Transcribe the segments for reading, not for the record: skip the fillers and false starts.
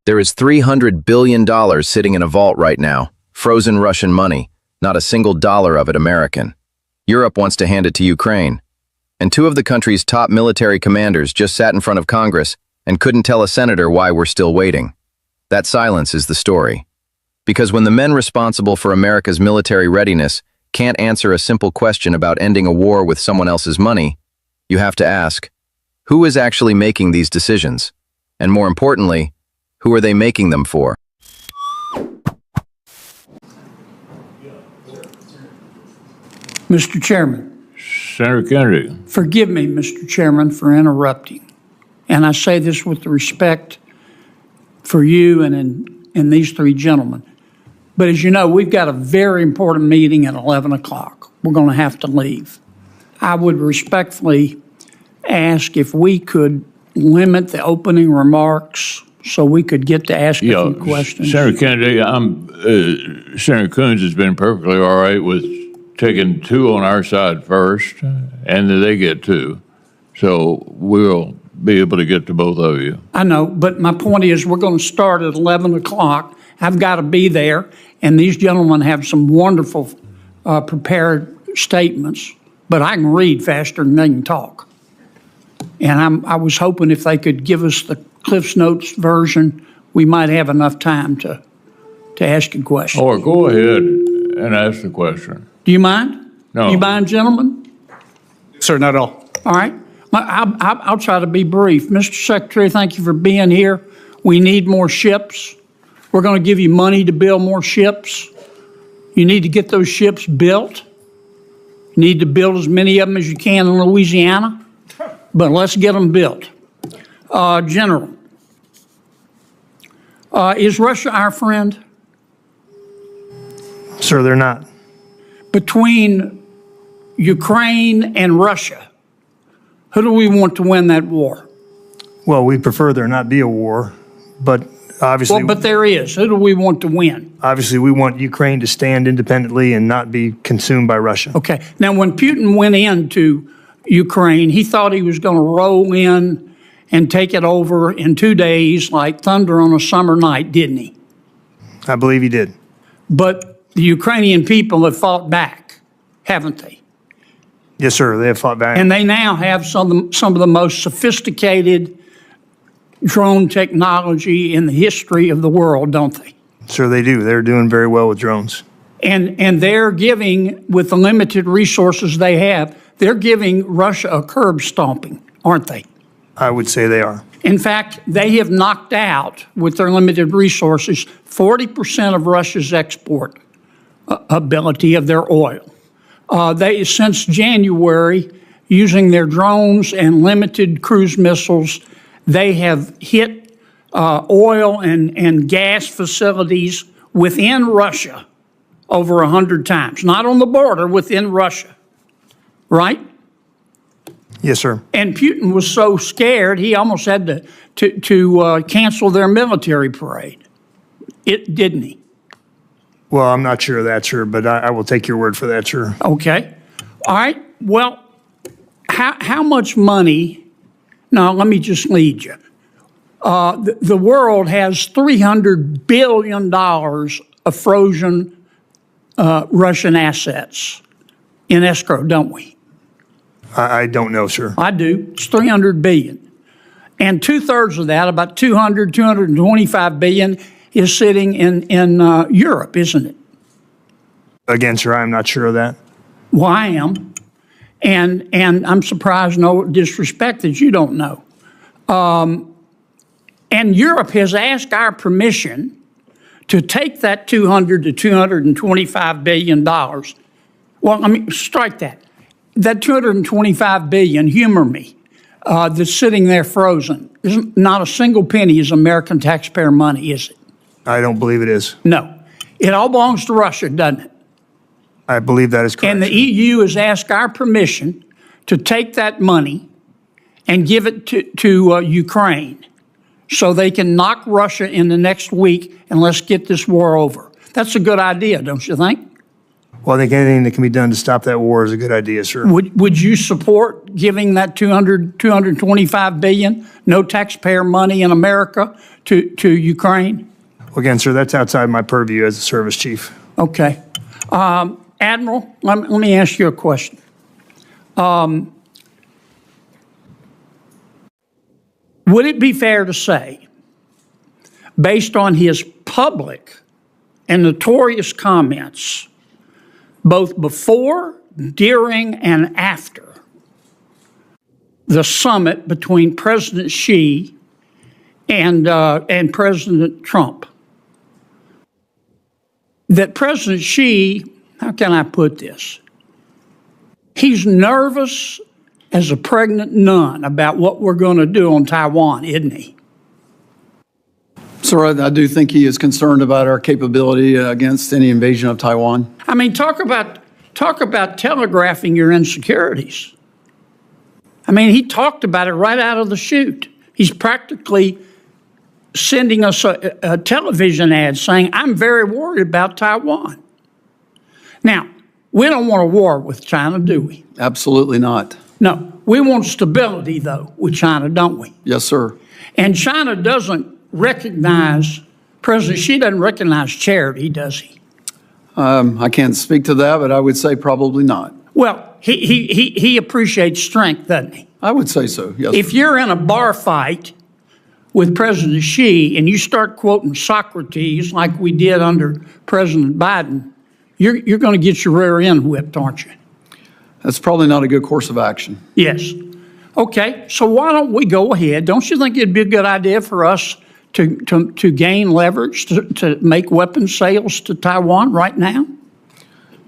There is $300 billion sitting in a vault right now, frozen Russian money, not a single dollar of it American. Europe wants to hand it to Ukraine. And two of the country's top military commanders just sat in front of Congress and couldn't tell a senator why we're still waiting. That silence is the story. Because when the men responsible for America's military readiness can't answer a simple question about ending a war with someone else's money, you have to ask, who is actually making these decisions? And more importantly, who are they making them for? Mr. Chairman. Senator Kennedy. Forgive me, Mr. Chairman, for interrupting. And I say this with the respect for you and these three gentlemen. But as you know, we've got a very important meeting at 11 o'clock. We're going to have to leave. I would respectfully ask if we could limit the opening remarks so we could get to ask a few questions. Senator Kennedy, Senator Coons has been perfectly all right with taking two on our side first, and then they get two. So we'll be able to get to both of you. I know, but my point is we're going to start at 11 o'clock. I've got to be there, and these gentlemen have some wonderful prepared statements, but I can read faster than they can talk. And I was hoping if they could give us the Cliff's Notes version, we might have enough time to ask a question. Or go ahead and ask the question. Do you mind? No. Do you mind, gentlemen? Sir, not at all. All right. I'll try to be brief. Mr. Secretary, thank you for being here. We need more ships. We're going to give you money to build more ships. You need to get those ships built. You need to build as many of them as you can in Louisiana, but let's get them built. General, is Russia our friend? Sir, they're not. Between Ukraine and Russia, who do we want to win that war? Well, we prefer there not be a war, but obviously. Well, but there is. Who do we want to win? Obviously, we want Ukraine to stand independently and not be consumed by Russia. Okay. Now, when Putin went into Ukraine, he thought he was going to roll in and take it over in 2 days like thunder on a summer night, didn't he? I believe he did. But the Ukrainian people have fought back, haven't they? Yes, sir. They have fought back. And they now have some of the most sophisticated drone technology in the history of the world, don't they? Sir, they do. They're doing very well with drones. And they're giving, with the limited resources they have, they're giving Russia a curb stomping, aren't they? I would say they are. In fact, they have knocked out, with their limited resources, 40% of Russia's export ability of their oil. They, since January, using their drones and limited cruise missiles, they have hit oil and gas facilities within Russia over 100 times. Not on the border, within Russia. Right? Yes, sir. And Putin was so scared, he almost had to cancel their military parade. Didn't he? Well, I'm not sure of that, sir, but I will take your word for that, sir. Okay. All right. Well, how much money? Now, let me just lead you. The world has $300 billion of frozen Russian assets in escrow, don't we? I don't know, sir. I do. It's $300 billion. And 2/3 of that, about $225 billion, is sitting in Europe, isn't it? Again, sir, I'm not sure of that. Well, I am. And I'm surprised, no disrespect, that you don't know. And Europe has asked our permission to take that $200 to $225 billion. Well, I mean, strike that. That $225 billion, humor me, that's sitting there frozen. Not a single penny is American taxpayer money, is it? I don't believe it is. No. It all belongs to Russia, doesn't it? I believe that is correct. And the EU has asked our permission to take that money and give it to Ukraine so they can knock Russia in the next week and let's get this war over. That's a good idea, don't you think? Well, I think anything that can be done to stop that war is a good idea, sir. Would you support giving that 225 billion, no taxpayer money in America, to Ukraine? Well, again, sir, that's outside my purview as a service chief. Okay. Admiral, let me ask you a question. Would it be fair to say, based on his public and notorious comments, both before, during, and after the summit between President Xi and President Trump, that President Xi, how can I put this? He's nervous as a pregnant nun about what we're going to do on Taiwan, isn't he? Sir, I do think he is concerned about our capability against any invasion of Taiwan. I mean, talk about telegraphing your insecurities. I mean, he talked about it right out of the chute. He's practically sending us a television ad saying, I'm very worried about Taiwan. Now, we don't want a war with China, do we? Absolutely not. No. We want stability, though, with China, don't we? Yes, sir. And China doesn't recognize, President Xi doesn't recognize charity, does he? I can't speak to that, but I would say probably not. Well, he appreciates strength, doesn't he? I would say so, yes. If you're in a bar fight with President Xi and you start quoting Socrates like we did under President Biden, you're going to get your rear end whipped, aren't you? That's probably not a good course of action. Yes. Okay, so why don't we go ahead? Don't you think it'd be a good idea for us to gain leverage to make weapons sales to Taiwan right now?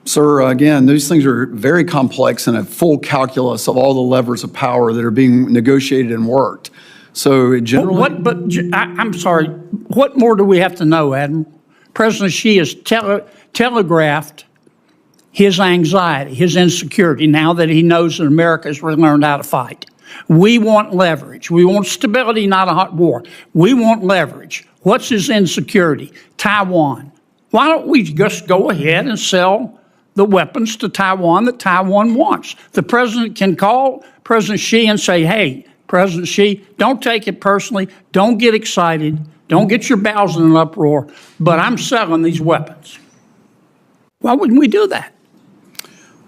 Sir, again, these things are very complex and a full calculus of all the levers of power that are being negotiated and worked. So it generally... I'm sorry, what more do we have to know, Admiral? President Xi has telegraphed his anxiety, his insecurity, now that he knows that America has learned how to fight. We want leverage. We want stability, not a hot war. We want leverage. What's his insecurity? Taiwan. Why don't we just go ahead and sell the weapons to Taiwan that Taiwan wants? The president can call President Xi and say, hey, President Xi, don't take it personally. Don't get excited. Don't get your bowels in an uproar. But I'm selling these weapons. Why wouldn't we do that?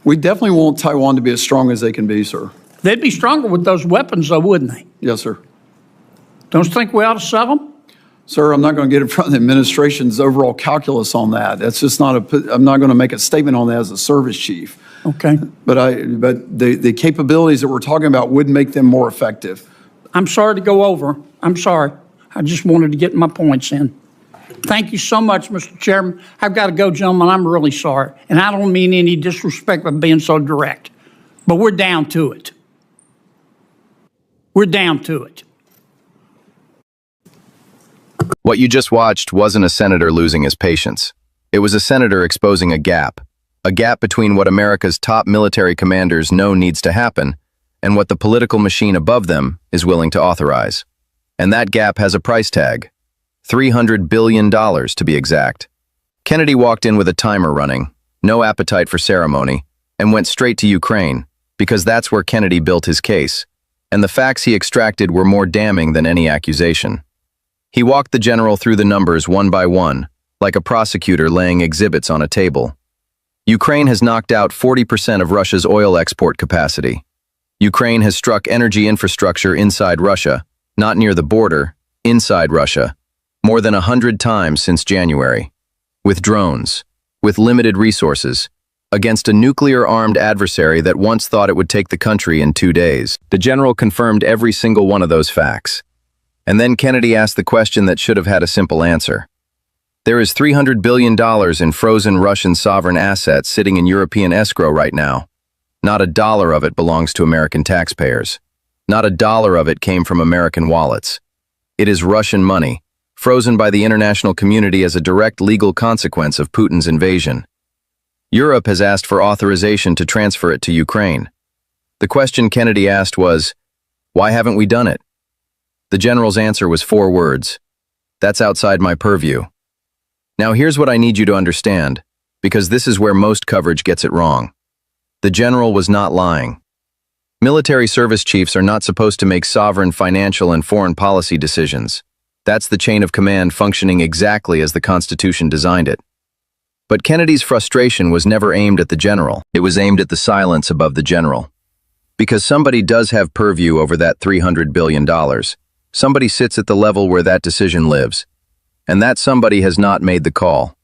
We definitely want Taiwan to be as strong as they can be, sir. They'd be stronger with those weapons, though, wouldn't they? Yes, sir. Don't you think we ought to sell them? Sir, I'm not going to get in front of the administration's overall calculus on that. That's just not I'm not going to make a statement on that as a service chief. Okay. But the capabilities that we're talking about would make them more effective. I'm sorry to go over. I'm sorry. I just wanted to get my points in. Thank you so much, Mr. Chairman. I've got to go, gentlemen. I'm really sorry. And I don't mean any disrespect by being so direct. But we're down to it. We're down to it. What you just watched wasn't a senator losing his patience. It was a senator exposing a gap between what America's top military commanders know needs to happen and what the political machine above them is willing to authorize. And that gap has a price tag. $300 billion to be exact. Kennedy walked in with a timer running, no appetite for ceremony, and went straight to Ukraine, because that's where Kennedy built his case, and the facts he extracted were more damning than any accusation. He walked the general through the numbers one by one, like a prosecutor laying exhibits on a table. Ukraine has knocked out 40% of Russia's oil export capacity. Ukraine has struck energy infrastructure inside Russia, not near the border, inside Russia, more than 100 times since January, with drones, with limited resources, against a nuclear-armed adversary that once thought it would take the country in 2 days. The general confirmed every single one of those facts. And then Kennedy asked the question that should have had a simple answer. There is $300 billion in frozen Russian sovereign assets sitting in European escrow right now. Not a dollar of it belongs to American taxpayers. Not a dollar of it came from American wallets. It is Russian money, frozen by the international community as a direct legal consequence of Putin's invasion. Europe has asked for authorization to transfer it to Ukraine. The question Kennedy asked was, why haven't we done it? The general's answer was 4 words. That's outside my purview. Now here's what I need you to understand. because this is where most coverage gets it wrong. The general was not lying. Military service chiefs are not supposed to make sovereign financial and foreign policy decisions. That's the chain of command functioning exactly as the Constitution designed it. But Kennedy's frustration was never aimed at the general. It was aimed at the silence above the general. Because somebody does have purview over that $300 billion. Somebody sits at the level where that decision lives. And that somebody has not made the call.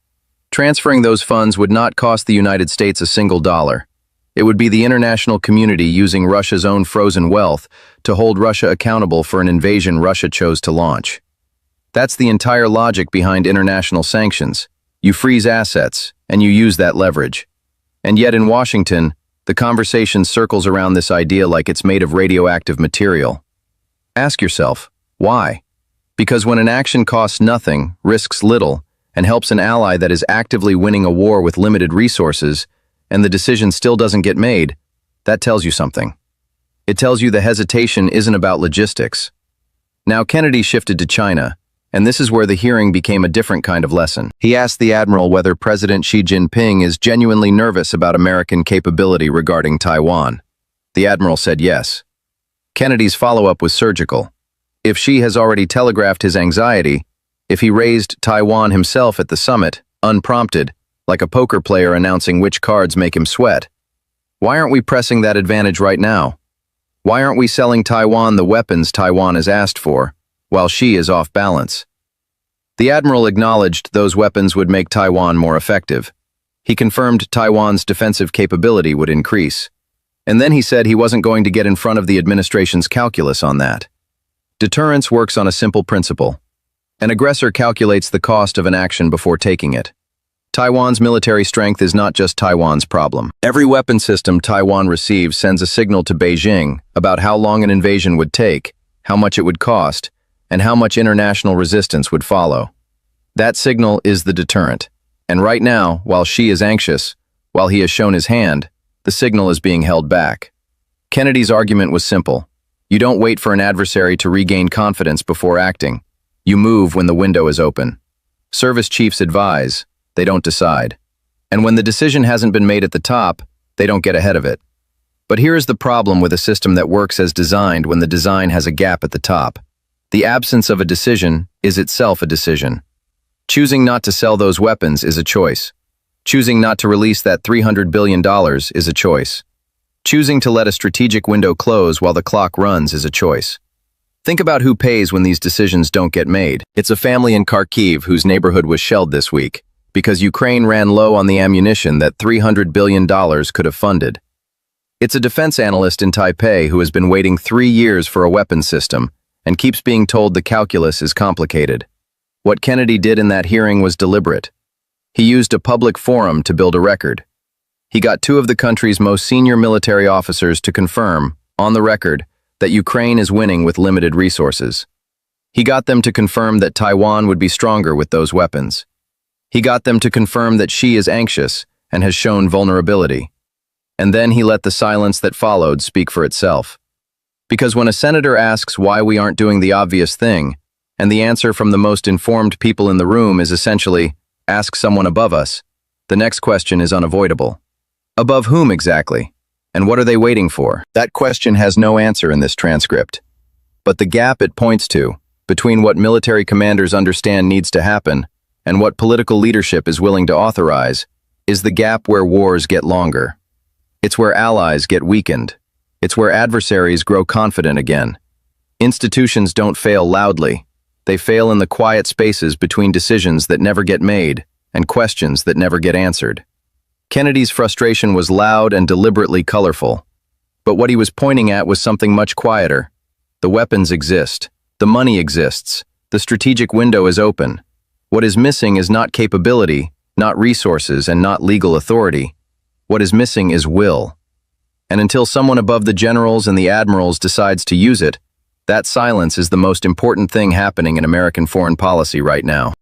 Transferring those funds would not cost the United States a single dollar. It would be the international community using Russia's own frozen wealth to hold Russia accountable for an invasion Russia chose to launch. That's the entire logic behind international sanctions. You freeze assets, and you use that leverage. And yet in Washington, the conversation circles around this idea like it's made of radioactive material. Ask yourself, why? Because when an action costs nothing, risks little, and helps an ally that is actively winning a war with limited resources, and the decision still doesn't get made, that tells you something. It tells you the hesitation isn't about logistics. Now Kennedy shifted to China, and this is where the hearing became a different kind of lesson. He asked the admiral whether President Xi Jinping is genuinely nervous about American capability regarding Taiwan. The admiral said yes. Kennedy's follow-up was surgical. If Xi has already telegraphed his anxiety, if he raised Taiwan himself at the summit, unprompted, like a poker player announcing which cards make him sweat, why aren't we pressing that advantage right now? Why aren't we selling Taiwan the weapons Taiwan has asked for, while Xi is off balance? The admiral acknowledged those weapons would make Taiwan more effective. He confirmed Taiwan's defensive capability would increase. And then he said he wasn't going to get in front of the administration's calculus on that. Deterrence works on a simple principle. An aggressor calculates the cost of an action before taking it. Taiwan's military strength is not just Taiwan's problem. Every weapon system Taiwan receives sends a signal to Beijing about how long an invasion would take, how much it would cost, and how much international resistance would follow. That signal is the deterrent. And right now, while Xi is anxious, while he has shown his hand, the signal is being held back. Kennedy's argument was simple. You don't wait for an adversary to regain confidence before acting. You move when the window is open. Service chiefs advise, they don't decide. And when the decision hasn't been made at the top, they don't get ahead of it. But here is the problem with a system that works as designed when the design has a gap at the top. The absence of a decision is itself a decision. Choosing not to sell those weapons is a choice. Choosing not to release that $300 billion is a choice. Choosing to let a strategic window close while the clock runs is a choice. Think about who pays when these decisions don't get made. It's a family in Kharkiv whose neighborhood was shelled this week, because Ukraine ran low on the ammunition that $300 billion could have funded. It's a defense analyst in Taipei who has been waiting 3 years for a weapons system and keeps being told the calculus is complicated. What Kennedy did in that hearing was deliberate. He used a public forum to build a record. He got 2 of the country's most senior military officers to confirm, on the record, that Ukraine is winning with limited resources. He got them to confirm that Taiwan would be stronger with those weapons. He got them to confirm that Xi is anxious and has shown vulnerability. And then he let the silence that followed speak for itself. Because when a senator asks why we aren't doing the obvious thing, and the answer from the most informed people in the room is essentially, ask someone above us, the next question is unavoidable. Above whom exactly? And what are they waiting for? That question has no answer in this transcript. But the gap it points to, between what military commanders understand needs to happen and what political leadership is willing to authorize, is the gap where wars get longer. It's where allies get weakened. It's where adversaries grow confident again. Institutions don't fail loudly. They fail in the quiet spaces between decisions that never get made and questions that never get answered. Kennedy's frustration was loud and deliberately colorful. But what he was pointing at was something much quieter. The weapons exist. The money exists. The strategic window is open. What is missing is not capability, not resources, and not legal authority. What is missing is will. And until someone above the generals and the admirals decides to use it, that silence is the most important thing happening in American foreign policy right now.